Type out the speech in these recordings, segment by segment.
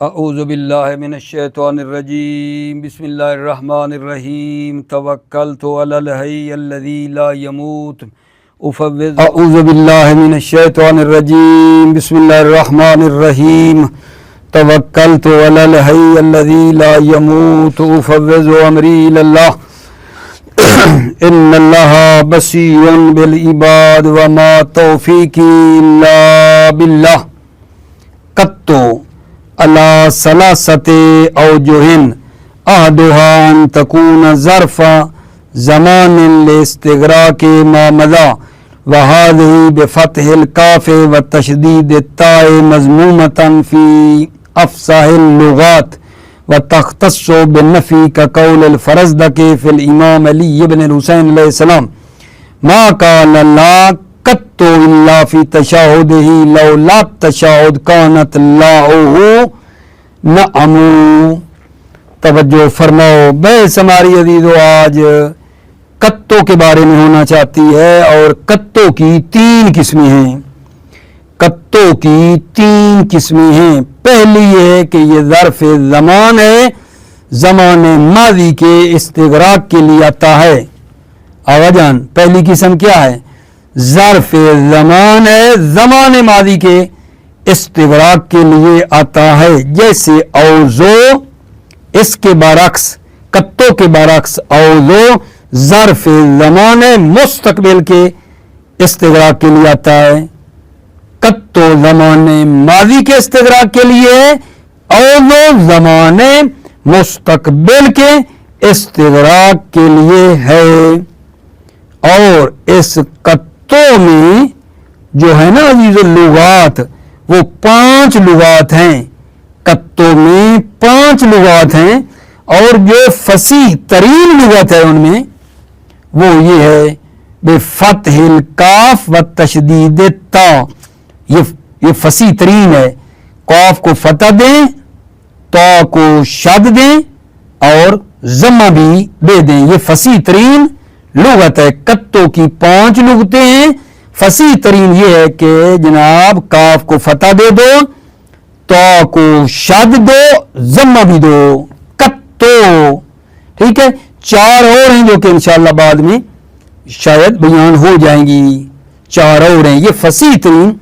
اعوذ باللہ من الشیطان الرجیم بسم اللہ الرحمن الرحیم توکلت علی الحی الذی لا يموت اعوذ باللہ من الشیطان الرجیم بسم اللہ الرحمن الرحیم توکلت علی الحی الذی لا يموت افوض امری الی اللہ ان اللہ بصیر بالعباد وما توفیقی الا باللہ قطو علی ثلاثۃ اوجہ احدها ان تکون ظرف زمان لاستغراق ما مضى وهذه بفتح الكاف وتشديد التاء مضمومة في أفصح اللغات وتختص بالنفي كقول الفرزدق في الإمام علي بن الحسين عليه السلام ما كان لا قط إلا في تشهده لولا التشهد كانت لاؤه نعم. توجہ فرماؤ، بحث ہماری عزیزو آج کتوں کے بارے میں ہونا چاہتی ہے، اور کتوں کی تین قسمیں ہیں. کتوں کی تین قسمیں ہیں. پہلی یہ ہے کہ یہ ظرف زمان ہے، زمان ماضی کے استغراق کے لیے آتا ہے. آواجان پہلی قسم کیا ہے؟ ظرف زمان ہے، زمان ماضی کے استغراق کے لیے آتا ہے. جیسے اوزو، اس کے برعکس کتوں کے برعکس اوزو ظرف زمان مستقبل کے استغراق کے لیے آتا ہے. کتو زمان ماضی کے استغراق کے لیے، اوزو زمان مستقبل کے استغراق کے لیے ہے. اور اس کتوں میں جو ہے نا عزیز اللغات، وہ 5 لغات ہیں. کتوں میں 5 لغات ہیں، اور جو فصیح ترین لغت ہے ان میں وہ یہ ہے بفتح الکاف و تشدید تا. یہ فصیح ترین ہے. قاف کو فتح دیں، تا کو شد دیں، اور ضمہ بھی دے دیں. یہ فصیح ترین لغت ہے. کتوں کی 5 لغتیں ہیں. فصیح ترین یہ ہے کہ جناب کاف کو فتح دے دو، تا کو شد دو، ضمہ بھی دو. کتو ٹھیک ہے. 4 اور ہیں جو کہ انشاءاللہ بعد میں شاید بیان ہو جائیں گی. 4 اور ہیں. یہ فصیح ترین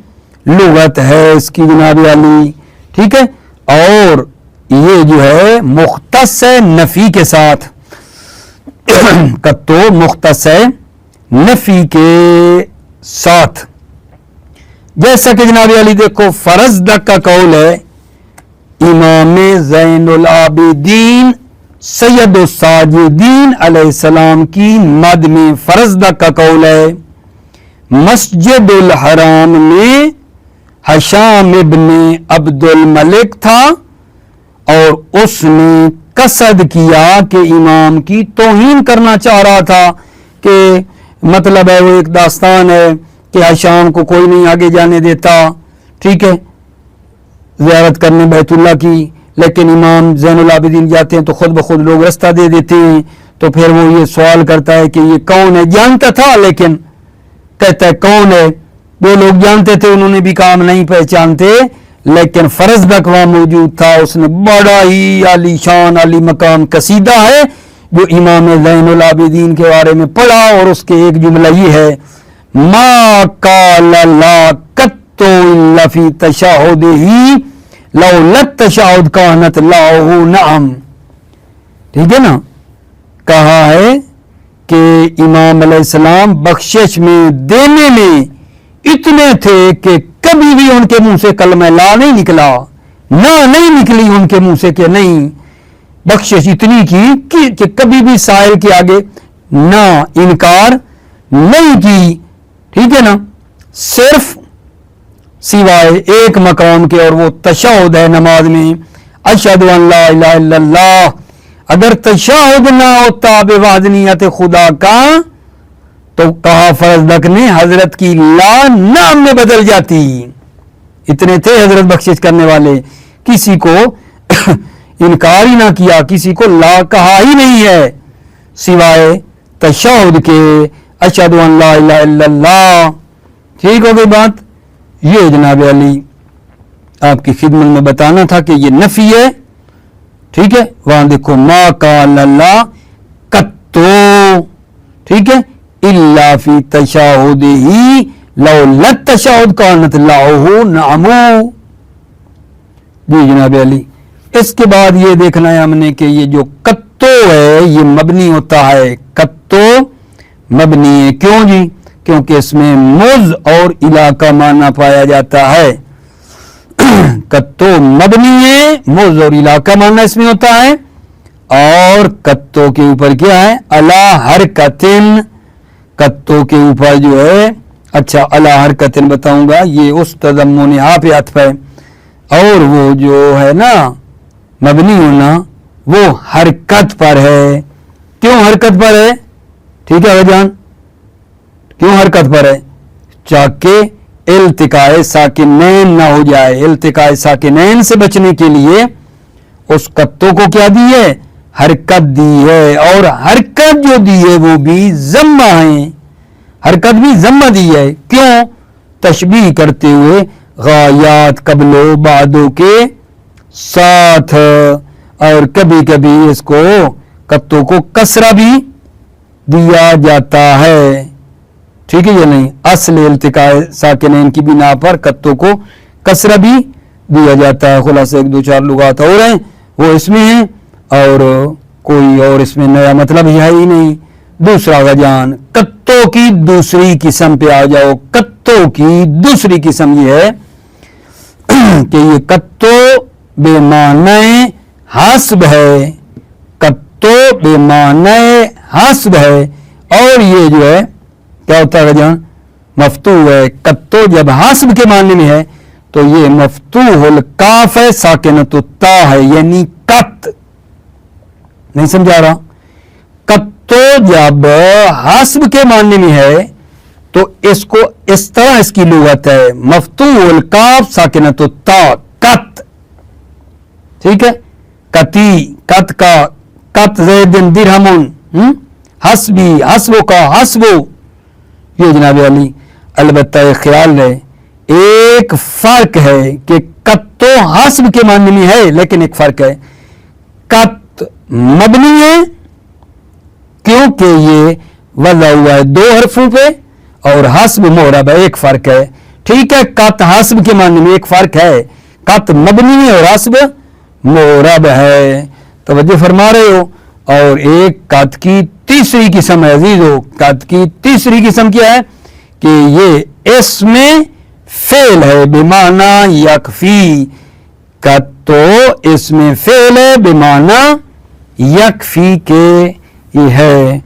لغت ہے اس کی جناب علی. ٹھیک ہے. اور یہ جو ہے مختص ہے نفی کے ساتھ. کتو مختص ہے نفی کے ساتھ. جیسا کہ جناب علی دیکھو فرزدق کا قول ہے، امام زین العابدین سید الساجدین علیہ السلام کی مد میں فرزدق کا قول ہے، مسجد الحرام میں ہشام ابن عبد الملک تھا، اور اس نے قصد کیا کہ امام کی توہین کرنا چاہ رہا تھا. کہ مطلب ہے وہ ایک داستان ہے کہ ہشام کو کوئی نہیں آگے جانے دیتا، ٹھیک ہے، زیارت کرنے بیت اللہ کی، لیکن امام زین العابدین جاتے ہیں تو خود بخود لوگ رستہ دے دیتے ہیں. تو پھر وہ یہ سوال کرتا ہے کہ یہ کون ہے. جانتا تھا لیکن کہتا ہے کون ہے. وہ لوگ جانتے تھے، انہوں نے بھی کام نہیں پہچانتے، لیکن فرزدق وہاں موجود تھا. اس نے بڑا ہی عالی شان عالی مقام قصیدہ ہے جو امام زین العابدین کے بارے میں پڑھا، اور اس کے ایک جملہ یہ ہے، ما قال لا قط الا فی تشہدہ لولا التشہد کانت لاؤہ نعم. ٹھیک ہے نا. کہا ہے کہ امام علیہ السلام بخشش میں دینے میں اتنے تھے کہ کبھی بھی ان کے منہ سے کلمہ لا نہیں نکلا، نہ نہیں نکلی ان کے منہ سے کہ نہیں. بخشش اتنی کی کہ کبھی بھی سائل کے آگے نہ انکار نہیں کی. ٹھیک ہے نا. صرف سوائے ایک مقام کے، اور وہ تشہد ہے نماز میں، اشہد ان لا الہ الا اللہ. اگر تشہد نہ ہوتا بوحدانیت خدا کا تو کہا فرزدق نے حضرت کی لا نام میں بدل جاتی. اتنے تھے حضرت بخشش کرنے والے. کسی کو انکار ہی نہ کیا، کسی کو لا کہا ہی نہیں ہے سوائے تشہد کے، اشہد ان لا الہ الا اللہ. ٹھیک ہو گئی بات. یہ جناب علی آپ کی خدمت میں بتانا تھا کہ یہ نفی ہے. ٹھیک ہے, وہاں دیکھو ما قال اللہ قط, ٹھیک ہے, الا فی تشہدہ لولا التشہد کانت لہ نعمو. جی جناب علی. اس کے بعد یہ دیکھنا ہے ہم نے کہ یہ جو قطو ہے یہ مبنی ہوتا ہے. قطو مبنی ہے, کیوں جی؟ کیونکہ اس میں مز اور علاقہ معنی پایا جاتا ہے. قطو مبنی ہے, مز اور علاقہ معنی اس میں ہوتا ہے. اور قطو کے اوپر کیا ہے؟ علی حرکتن. قطو کے اوپر جو ہے, اچھا علی حرکتن بتاؤں گا, یہ اس تضمن پہ عطف ہے. اور وہ جو ہے نا مبنی ہونا وہ حرکت پر ہے. کیوں حرکت پر ہے؟ ٹھیک ہے جان, کیوں حرکت پر ہے؟ چاکہ التقاء ساکنین نہ ہو جائے. التقاء ساکنین سے بچنے کے لیے اس قطو کو کیا دی ہے؟ حرکت دی ہے. اور حرکت جو دی ہے وہ بھی ضمہ ہے. حرکت بھی ضمہ دی ہے. کیوں؟ تشبیہ کرتے ہوئے غایات قبل و بعدوں کے ساتھ. اور کبھی کبھی اس کو قطو کو کسرہ بھی دیا جاتا ہے. ٹھیک ہے یا نہیں؟ اصل التقاء ساکنین کی بنا پر قطو کو کسرہ بھی دیا جاتا ہے. خلاصہ ایک دو چار لغات اور ہیں وہ اس میں ہیں, اور کوئی اور اس میں نیا مطلب ہے ہی نہیں. دوسرا غجان, قطو کی دوسری قسم پہ آ جاؤ. قطو کی دوسری قسم یہ ہے کہ یہ قطو بے معنی حسب ہے. قطو بے معنی حسب ہے. اور یہ جو ہے کیا ہوتا ہے جہاں مفتوح ہے. قطو جب حسب کے معنی میں ہے تو یہ مفتوح الکاف ہے, ساکنۃ التا ہے, یعنی قط. نہیں سمجھا رہا؟ قطو جب حسب کے معنی میں ہے تو اس کو اس طرح اس کی لغت ہے مفتوح الکاف ساکنۃ التا, قط. ٹھیک ہے, قطی, قط کا, قط زید درہم, حسبی, حسبو کا, حسبو. یہ جناب علی البتہ ایک خیال ہے, ایک فرق ہے کہ قطو حسب کے معنی میں ہے, لیکن ایک فرق ہے, قط مبنی ہے کیونکہ یہ وضع ہوا ہے دو حرفوں پہ, اور حسب معرب ہے, ایک فرق ہے. ٹھیک ہے, قط حسب کے معنی میں ایک فرق ہے, قط مبنی ہے اور حسب معرب ہے. توجہ فرما رہے ہو؟ اور ایک قط کی تیسری قسم ہے عزیزو. قط کی تیسری قسم کیا ہے کہ یہ اسم فعل ہے بمعنی یکفی. قط تو اسم فعل ہے بمعنی یکفی کے یہ ہے.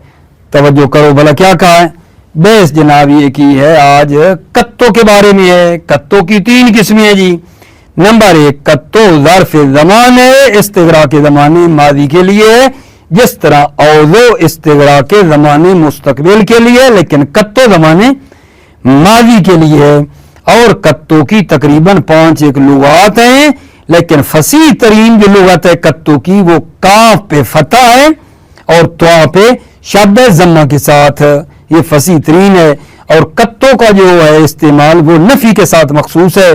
توجہ کرو بھلا کیا کہا ہے. بحث جناب یہ کی ہے آج قطو کے بارے میں ہے. قطو کی تین قسمیں ہیں جی. نمبر ایک, قطو ظرف زمان ہے, استغراق کے زمانے ماضی کے لیے ہے, جس طرح اوضو استغراق کے زمانے مستقبل کے لیے, لیکن قطو زمانے ماضی کے لیے ہے. اور قطو کی تقریباً 5 لغات ہیں, لیکن فصیح ترین جو لغت ہے قطو کی وہ کاف پہ فتح ہے اور طا پہ شد ضمہ کے ساتھ. یہ فصیح ترین ہے. اور قطو کا جو ہے استعمال وہ نفی کے ساتھ مخصوص ہے.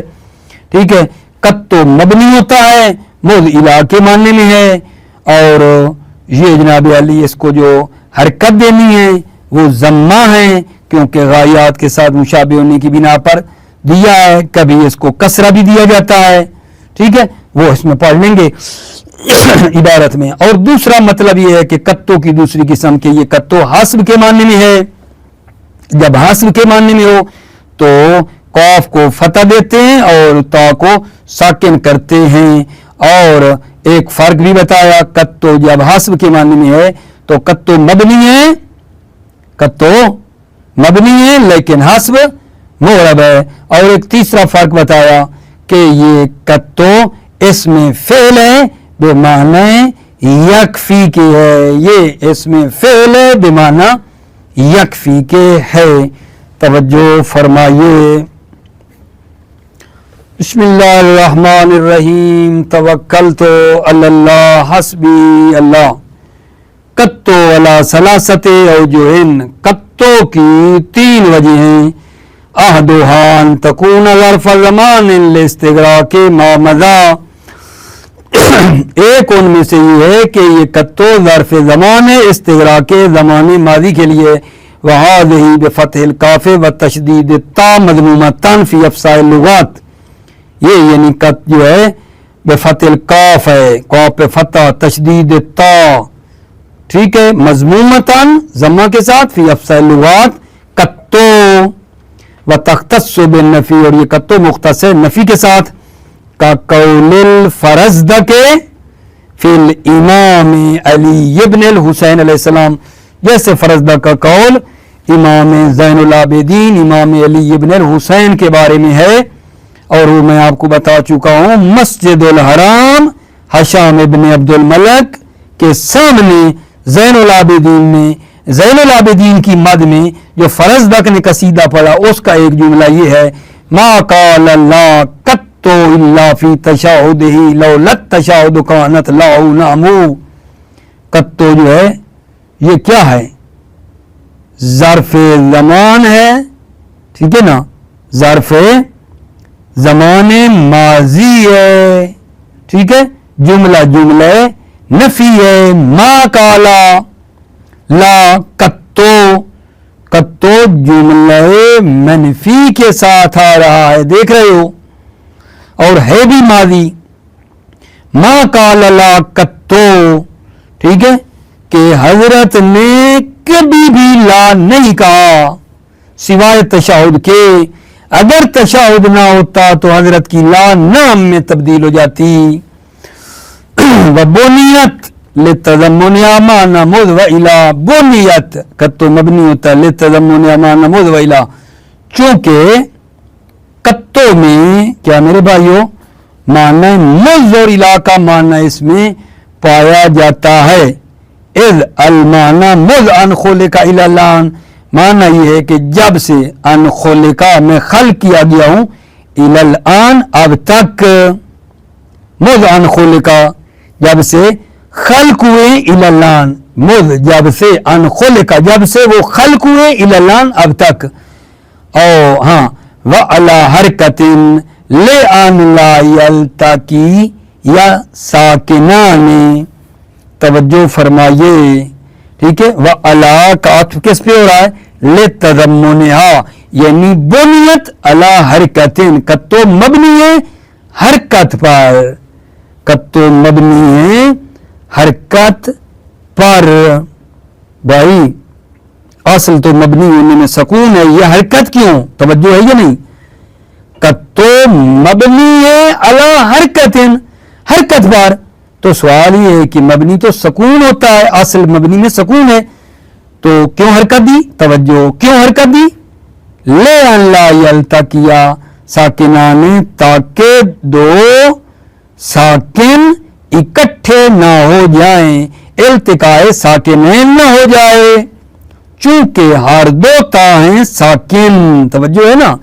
ٹھیک ہے, قطو مبنی ہوتا ہے, مز علاقے معنی میں ہے, اور یہ جناب علی اس کو جو حرکت دینی ہے وہ ضمہ ہے کیونکہ غایات کے ساتھ مشابہ ہونے کی بنا پر دیا ہے. کبھی اس کو کسرہ بھی دیا جاتا ہے. ٹھیک ہے, وہ اس میں پڑھ لیں گے عبارت میں. اور دوسرا مطلب یہ ہے کہ قطو کی دوسری قسم کے یہ قطو حسب کے معنی میں ہے. جب حسب کے معنی میں ہو تو قاف کو فتح دیتے ہیں اور تا کو ساکن کرتے ہیں. اور ایک فرق بھی بتایا, قطو جب حسب کے معنی میں ہے تو قطو مبنی ہے, قطو مبنی ہے لیکن حسب معرب ہے. اور ایک تیسرا فرق بتایا کہ یہ قطو اسم فعل ہے بمعنی یکفی کے ہے. یہ اسم فعل ہے بمعنی یکفی کے ہے. توجہ فرمائیے. بسم اللہ الرحمن الرحیم. توکلت علی اللہ حسبی اللہ. قطو علی ثلاثت اوجہ, قطو کی 3 وجہ ہیں. أحدها أن تكون ظرف زمان لاستغراق ما مضى. ایک ان میں سے یہ ہے کہ یہ کتو ظرف زمان ہے استغراق زمان ماضی کے لیے. وهذه بفتح الکاف وتشدید التاء مضمومة في افصاح اللغات. یہ یعنی کت جو ہے بفتح الکاف ہے, کاف پہ فتح, تشدید التاء, ٹھیک ہے, مضمومتاً ضمہ کے ساتھ, فی افصاح اللغات کتو. وتختص بالنفی, اور یہ کتو مختص ہے نفی کے ساتھ. کا قول الفرزدق فی الامام علی ابن الحسین علیہ السلام, جیسے فرزدق کا قول امام زین العابدین امام علی ابن الحسین کے بارے میں ہے. اور وہ میں آپ کو بتا چکا ہوں, مسجد الحرام ہشام ابن عبد الملک کے سامنے زین العابدین نے, زین العابدین کی مد میں جو فرزدق نے قصیدہ پڑھا اس کا ایک جملہ یہ ہے, ما قال اللہ کتو الا فی تشاہدہ لولا التشاہد کانت لاہ نامو. کتو جو ہے یہ کیا ہے, ظرف زمان ہے, ٹھیک ہے نا, ظرف زمان ماضی ہے, ٹھیک ہے, جملہ نفی ہے. ما کالا لا کتو, کتو جملہ منفی کے ساتھ آ رہا ہے, دیکھ رہے ہو, اور ہے بھی ماضی. ما کالا لا کتو, ٹھیک ہے, کہ حضرت نے کبھی بھی لا نہیں کہا سوائے تشہد کے. اگر تشہد نہ ہوتا تو حضرت کی لا نام میں تبدیل ہو جاتی. وبنیت للتضمن امان مض و الی, بنیت کتو مبنی ہوتا ہے للتضمن امان مض و الی, چونکہ کتو میں کیا میرے بھائیو معنی مض اور الی کا معنی اس میں پایا جاتا ہے. اذ المعنی مض ان خلق الی الان, معنی یہ ہے کہ جب سے ان خلقہ میں خلق کیا گیا ہوں, الی الان اب تک, مض ان خلقہ جب سے خلق ہوئے, الی الان مض جب سے ان خلقہ جب سے وہ خلق ہوئے, الی الان اب تک. او ہاں, وعلی حرکت لان لا یلتقی یا ساکنان, توجہ فرمائیے, ٹھیک ہے. وعلی کا عطف کس پہ ہو رہا ہے, لتضمنہا, یعنی بنیت علی حرکت, کتو مبنی ہے حرکت پر, کتو مبنی ہے حرکت پر. بھائی اصل تو مبنی ہونے میں سکون ہے, یہ حرکت کیوں, توجہ ہے یا نہیں. کتو مبنی ہے علی حرکت, حرکت پر. تو سوال یہ ہے کہ مبنی تو سکون ہوتا ہے, اصل مبنی میں سکون ہے, تو کیوں حرکت دی, توجہ کیوں حرکت دی. لے ان لا یلتقیا ساکنان, تاکہ دو ساکن اکٹھے نہ ہو جائیں, التقاء ساکنین نہ ہو جائے, چونکہ ہر دو تا ہیں ساکن, توجہ ہے نا.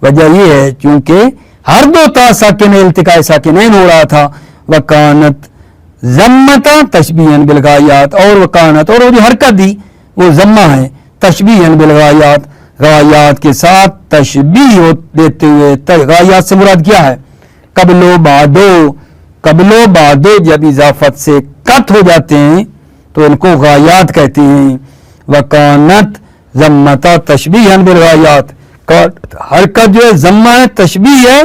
وجہ یہ ہے چونکہ ہر دو تا ساکن التقاء ساکنین ہو رہا تھا. وکانت ضمتا تشبیہا بالغایات, اور وکانت اور وہ جو حرکت دی وہ ضمہ ہے تشبیہا بالغایات, غایات کے ساتھ تشبیہ دیتے ہوئے. غایات سے مراد کیا ہے, قبل و بعدو, قبل و بعدو جب اضافت سے کٹ ہو جاتے ہیں تو ان کو غایات کہتے ہیں. وکانت ضمتا تشبیہا بالغایات, حرکت جو ہے ضمہ ہے, تشبیہ ہے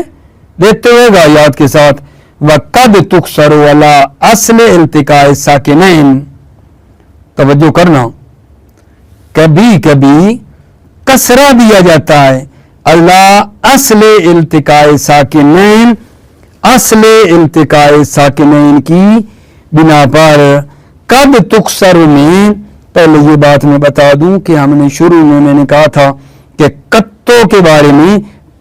دیتے ہوئے غایات کے ساتھ. وقد تکسر علی اصل التقاء ساکنین, توجہ کرنا, کبھی کبھی کسرہ دیا جاتا ہے اللہ اصل التقاء ساکنین, اصل التقاء ساکنین کی بنا پر. قد تکسر میں پہلے یہ بات میں بتا دوں کہ ہم نے شروع میں نے کہا تھا کہ کتوں کے بارے میں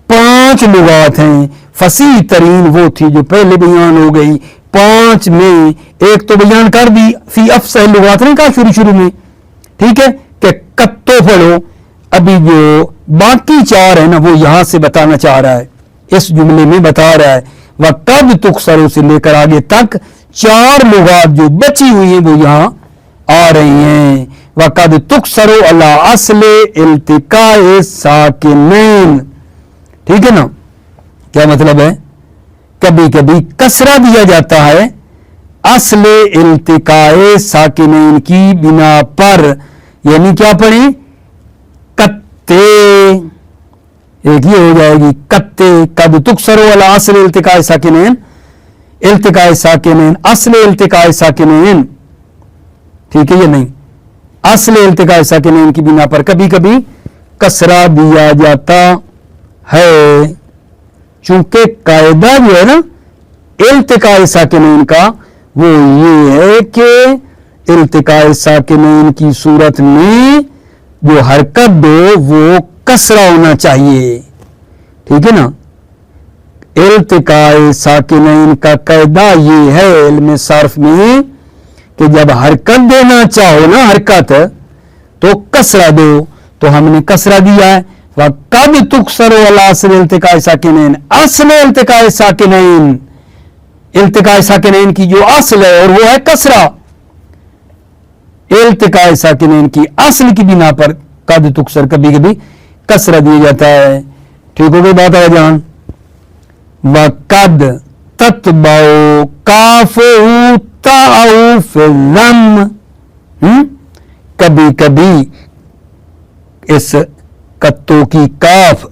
5 لغات ہیں. فصیح ترین وہ تھی جو پہلے بیان ہو گئی, 5 میں ایک تو بیان کر دی فی افصح اللغات نے کہا شروع میں, ٹھیک ہے, کہ کتوں پڑھو. ابھی جو باقی 4 ہیں نا وہ یہاں سے بتانا چاہ رہا ہے, اس جملے میں بتا رہا ہے. وقد تکسر سے لے کر آگے تک 4 لغات جو بچی ہوئی ہیں وہ یہاں آ رہی ہیں. وقد تکسر علی اصل التقاء ساکنین. ٹھیک ہے نا؟ کیا مطلب ہے؟ کبھی کبھی کسرہ دیا جاتا ہے اصل التقاء ساکنین کی بنا پر. یعنی کیا پڑھیں؟ کتے. ایک یہ ہو جائے گی کتے. قد تکسر علی اصل التقاء ساکنین. التقاء ساکنین اصل التقاء ساکنین. ٹھیک ہے یہ نہیں. اصل التقاء ساکنین کی بنا پر کبھی کبھی کسرہ دیا جاتا ہے. چونکہ قاعدہ جو ہے نا التقاء ساکنین کا وہ یہ ہے کہ التقاء ساکنین کی صورت میں جو حرکت دو وہ کسرہ ہونا چاہیے. ٹھیک ہے نا؟ التقاء ساکنین کا قاعدہ یہ ہے علم صرف میں کہ جب حرکت دینا چاہو نا حرکت تو کسرہ دو. تو ہم نے کسرہ دیا ہے. وَقَدْ تُكْسَرُ عَلَى أَصْلِ الْتِقَاءِ سَاكِنَيْن. اصل التقاء ساکنین، التقاء ساکنین کی جو اصل ہے اور وہ ہے کسرہ. التقاء ساکنین کی اصل کی بنا پر قد تکسر کبھی کبھی کسرہ دیا جاتا ہے. ٹھیک ہو گئی بات ہے جان؟ وَقَدْ تَتْبَعُ كَافُهُ تَعُ فِي الضَّمِّ. کبھی کبھی اس کتوں کی کاف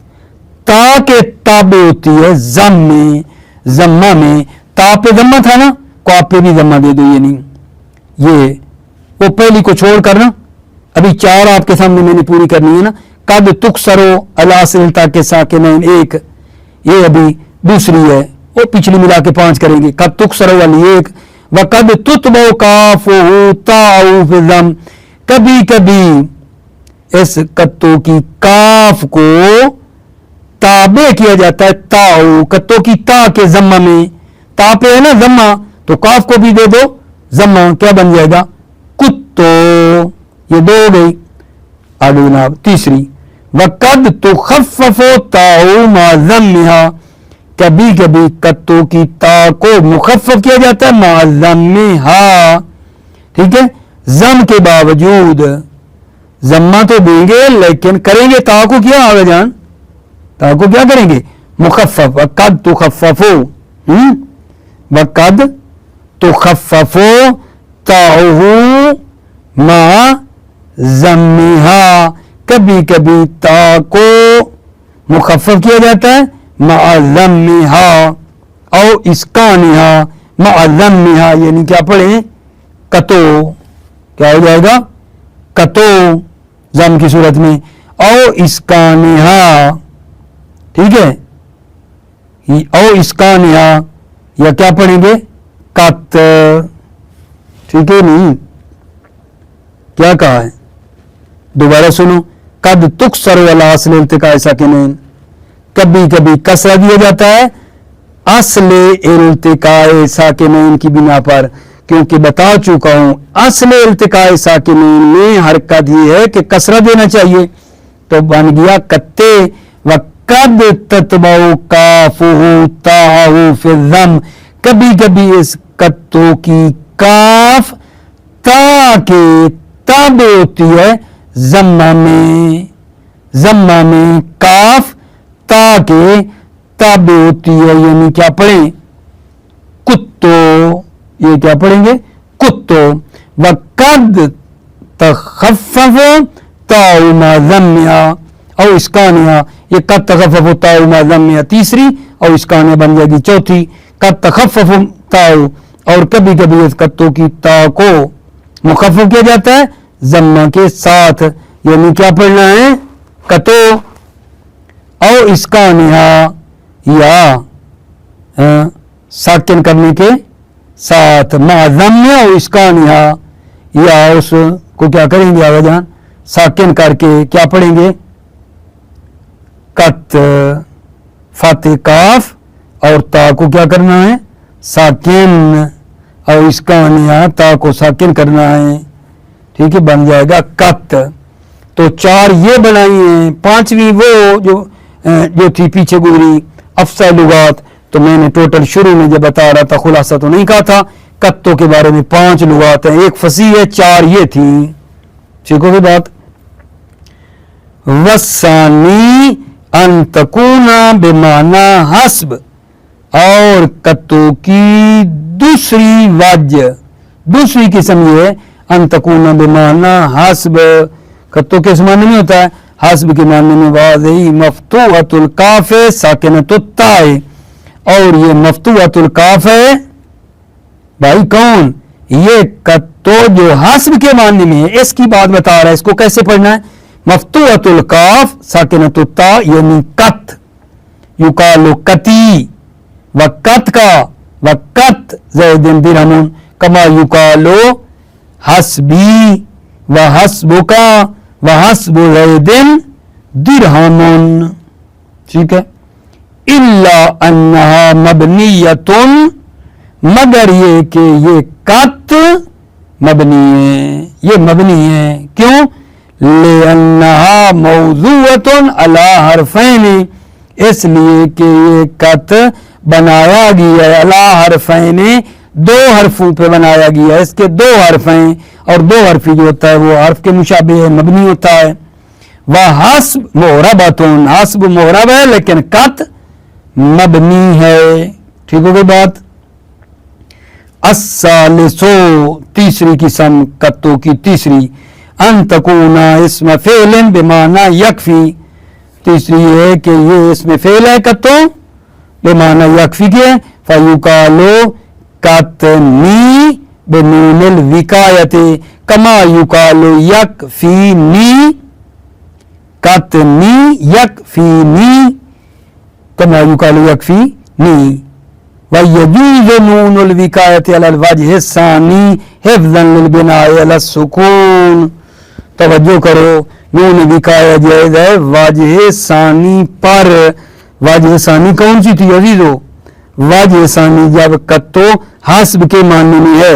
تا کے تابع ہوتی ہے ضمہ میں. تا پہ ضمہ تھا نا، کاف پہ بھی ضمہ دے دو. یہ نہیں، یہ وہ پہلی کو چھوڑ کر نا ابھی 4 آپ کے سامنے میں نے پوری کرنی ہے نا. قد تکسرو علی اصل التقاء ساکنین ایک، یہ ابھی دوسری ہے، وہ پچھلی ملا کے 5 کریں گے. قد تکسرو والی ایک. وقد تتبع کافہ تاء فی الضم. کبھی کبھی اس کتوں کی کاف کو تابع کیا جاتا ہے تاؤ، کتوں کی تا کے ضمہ میں. تا پہ ہے نا ضمہ تو کاف کو بھی دے دو ضمہ. کیا بن جائے گا؟ کتو. یہ 2 ہو گئی. آگے جناب تیسری. وقد تخفف تاؤ مع ضمها. کبھی کبھی کتوں کی تا کو مخفف کیا جاتا ہے مع ضمها. ٹھیک ہے؟ ضم کے باوجود. ضمہ تو دیں گے لیکن کریں گے تا کو کیا آگے جان؟ تا کو کیا کریں گے؟ مخفف. وقد تخففو. وقد تخففو تاؤ مع ضمها. کبھی کبھی تا کو مخفف کیا جاتا ہے مع ضمها او اسکانها مع ضمها. یعنی کیا پڑھیں؟ کتو. کیا ہو جائے گا؟ کتو ضم کی صورت میں. او اسکانها. ٹھیک ہے؟ او اسکانها یا کیا پڑھیں گے؟ کت. ٹھیک ہے نہیں؟ کیا کہا ہے؟ دوبارہ سنو. قد تکسر علی اصل التقاء ساکنین. کبھی کبھی کسرہ دیا جاتا ہے اصل التقاء ساکنین کی بنا پر. کیونکہ بتا چکا ہوں اصل التقاء ساکنین میں حرکت یہ ہے کہ کسرہ دینا چاہیے. تو بن گیا کتے. وقد تتبع کافہ تاء فی الضم. کبھی کبھی اس کتوں کی کاف تا کے تابع ہوتی ہے ضمہ میں. ضمہ میں کاف تا کے تابع ہوتی ہے. یعنی کیا پڑھیں؟ کتو. یہ کیا پڑھیں گے؟ کتو. وقد تخفف تاء مع ضمها او اسکانها. یہ قد تخفف تاء مع ضمها تیسری اور اسکانها بن جائے گی چوتھی. قد تخفف تاء. اور کبھی کبھی اس کتوں کی تا کو مخفف کیا جاتا ہے ضمہ کے ساتھ. یعنی کیا پڑھنا ہے؟ کتو او اسکانها یا ساکن کرنے کے ساتھ مع ضمها او اسکانها. یا اس کو کیا کریں گے آگے جان؟ ساکن کر کے کیا پڑھیں گے؟ کت. فاتح کاف اور تا کو کیا کرنا ہے؟ ساکن. اور اسکانها تا کو ساکن کرنا ہے. ٹھیک ہے؟ بن جائے گا کت. تو 4 یہ بنائی ہیں. 5ویں وہ جو تھی پیچھے گزری افصح لغات. تو میں نے ٹوٹل شروع میں جب بتا رہا تھا خلاصہ تو نہیں کہا تھا. کتوں کے بارے میں 5 لغات ہیں. 1 فصیح ہے، 4 یہ تھی. ٹھیک ہوگی بات. وسانی ان تکونا بمانا حسب، اور کتوں کی دوسری وجہ، دوسری قسم یہ ان تکونا بمانا حسب، کتوں کس معنی میں ہوتا ہے؟ حسب کے معنی میں واضحی مفتوحۃ الکاف ساکنۃ التاء، اور یہ مفتوحۃ الکاف ہے بھائی کون؟ یہ کتو جو حسب کے معنی میں ہے، اس کی بات بتا رہا ہے. اس کو کیسے پڑھنا ہے؟ مفتوحۃ الکاف ساکنۃ التاء یعنی کت، یقال کتی، وقت کا وقت زید درہم، کما یقال حسبی وحسبک وحسب زید درہم. ٹھیک ہے. الا انہا مبنیۃ، مگر یہ کہ یہ کت مبنی ہے، یہ مبنی ہے. کیوں؟ لأنہا موضوعۃ علی حرفین، اس لیے کہ یہ کت بنایا گیا ہے علی حرفین، دو حرفوں پہ بنایا گیا ہے. اس کے دو حرف ہیں، اور دو حرفی جو ہوتا ہے وہ حرف کے مشابہ ہے، مبنی ہوتا ہے. وحسب معربۃ، حسب معرب ہے لیکن کت مبنی ہے. ٹھیک ہو گئی بات. الثالثو، تیسری قسم کتوں کی تیسری، ان تکونا اسم فعل بمعنی یکفی. تیسری یہ ہے کہ یہ اسم فعل ہے کتوں بمعنی یکفی کے، فیقالو کتنی بنون الوقایت کما یقالو یکفینی، کتنی یکفینی کما یقالو یکفینی. وَيَجُوزُ نُونُ الْوِقَایَةِ عَلَى الْوَجْهِ الثَّانِي حِفْظًا لِلْبِنَاءِ عَلَى السُّکُونِ. توجہ کرو، نون وقایہ جائز ہے وجہ ثانی پر. وجہ ثانی کون سی تھی عزیزو؟ وجہ ثانی جب کتو حسب کے معنی میں ہے،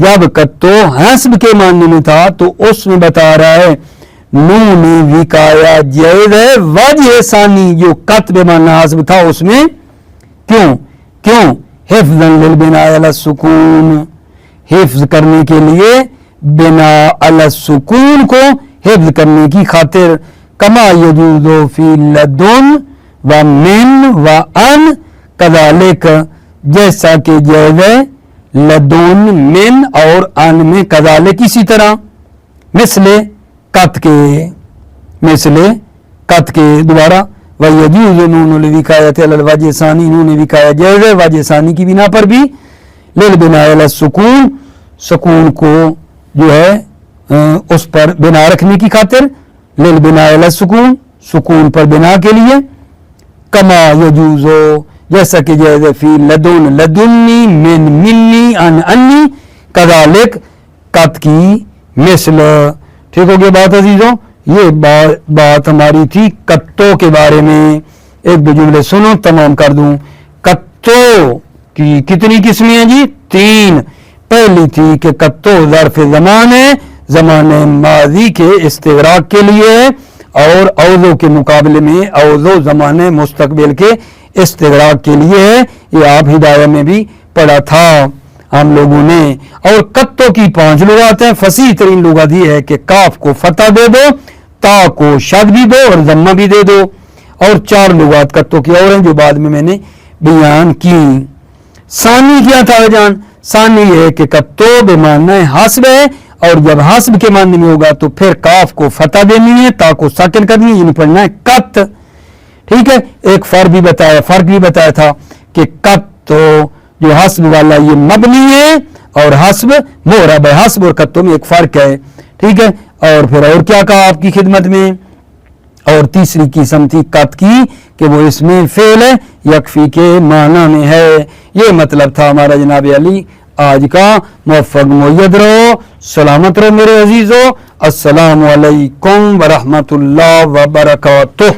جب کتو حسب کے معنی میں تھا تو اس میں بتا رہا ہے نون وقایہ جائز ہے وجہ ثانی جو کت بے معنی حسب تھا اس میں. کیوں؟ حفظاً للبناء علی السکون، حفظ کرنے کے لیے بنا علی السکون کو حفظ کرنے کی خاطر. کما یجوز فی لدن و من و ان کذالک، جیسا کہ جائز ہے لدن من اور ان میں، کذالک اسی طرح، مثل کت کے دوبارہ. وَيَجُوزُ نُونُ الْوِقَایَةِ عَلَى الْوَجْهِ الثَّانِي، نون وقایہ جائز ہے وجہ ثانی کی بنا پر بھی، لِلْبِنَاءِ عَلَى السُّکُون، سکون کو جو ہے اس پر بنا رکھنے کی خاطر، لِلْبِنَاءِ عَلَى السُّکُون، سکون پر بنا کے لیے. کما یجوز، جیسا کہ جائز ہے فی لدن لدنی، من منی، ان انی، کذالک کت کی مثل. ٹھیک ہو گیا بات عزیزوں. یہ بات ہماری تھی کتوں کے بارے میں. ایک دو جملے سنو تمام کر دوں. کتوں کی کتنی قسمیں ہیں جی؟ 3. پہلی تھی کہ کتوں ظرف زمان ہے، زمان ماضی کے استغراق کے لیے ہے، اور اوضو کے مقابلے میں اوضو زمان مستقبل کے استغراق کے لیے ہے. یہ آپ ہدایہ میں بھی پڑھا تھا ہم لوگوں نے. اور کتوں کی 5 لغات ہیں. فصیح ترین لغت یہ ہے کہ کاف کو فتح دے دو، تا کو شد بھی دو اور ضمہ بھی دے دو. اور 4 لغات کتوں کی اور ہیں جو بعد میں نے بیان کی. ثانی کیا تھا جان؟ ثانی یہ ہے کہ کتو بے معنی حسب ہے، اور جب حسب کے معنی میں ہوگا تو پھر کاف کو فتح دینی ہے، تا کو ساکن کرنی ہے، یعنی پڑھنا ہے کت. ٹھیک ہے. ایک فرق بھی بتایا تھا کہ کت تو جو حسب والا یہ مبنی ہے اور حسب معرب ہے. حسب اور کتوں میں ایک فرق ہے. ٹھیک ہے. اور پھر اور کیا کہا آپ کی خدمت میں؟ اور تیسری قسم تھی کت کی کہ وہ اس میں فعل ہے، یکفی کے معنی میں ہے. یہ مطلب تھا ہمارا جناب علی آج کا. موفق مؤید رہو، سلامت رہو میرے عزیزو. السلام علیکم ورحمۃ اللہ وبرکاتہ.